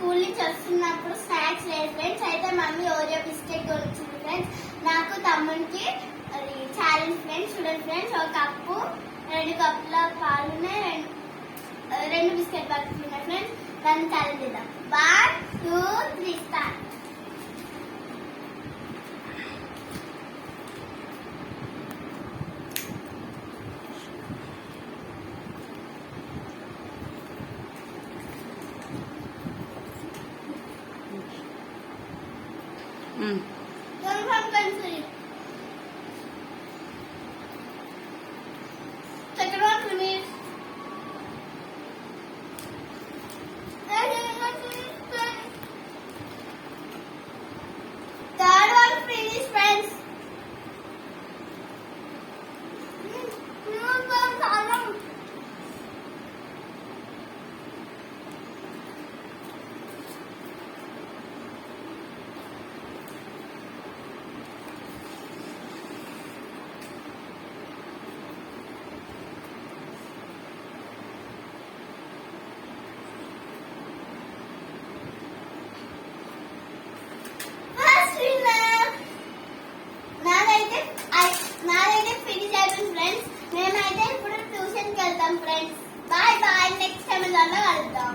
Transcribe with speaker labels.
Speaker 1: School నుంచి వస్తున్నప్పుడు snacks లేదు ఫ్రెండ్స్. అయితే మమ్మీ ఓరియో బిస్కెట్ కొనిచ్చింది ఫ్రెండ్స్. నాకు తమ్మునికి ఛాలెంజ్ ఫ్రెండ్స్. చూడండి ఫ్రెండ్స్, ఒక కప్పు 2 కప్పుల పాలు ఉన్నాయి, 2 బిస్కెట్ ప్యాకెట్లు ఉన్నాయి ఫ్రెండ్స్. దాన్ని ఛాలెంజ్ చేద్దాం. 1 2 3 start. Second one finish. Third one finish, friends. నాదైతే ఫినిష్ అయిపోయింది ఫ్రెండ్స్. మేమైతే ఇప్పుడు ట్యూషన్కి వెళ్తాం friends. Bye bye, next time కలుద్దాం.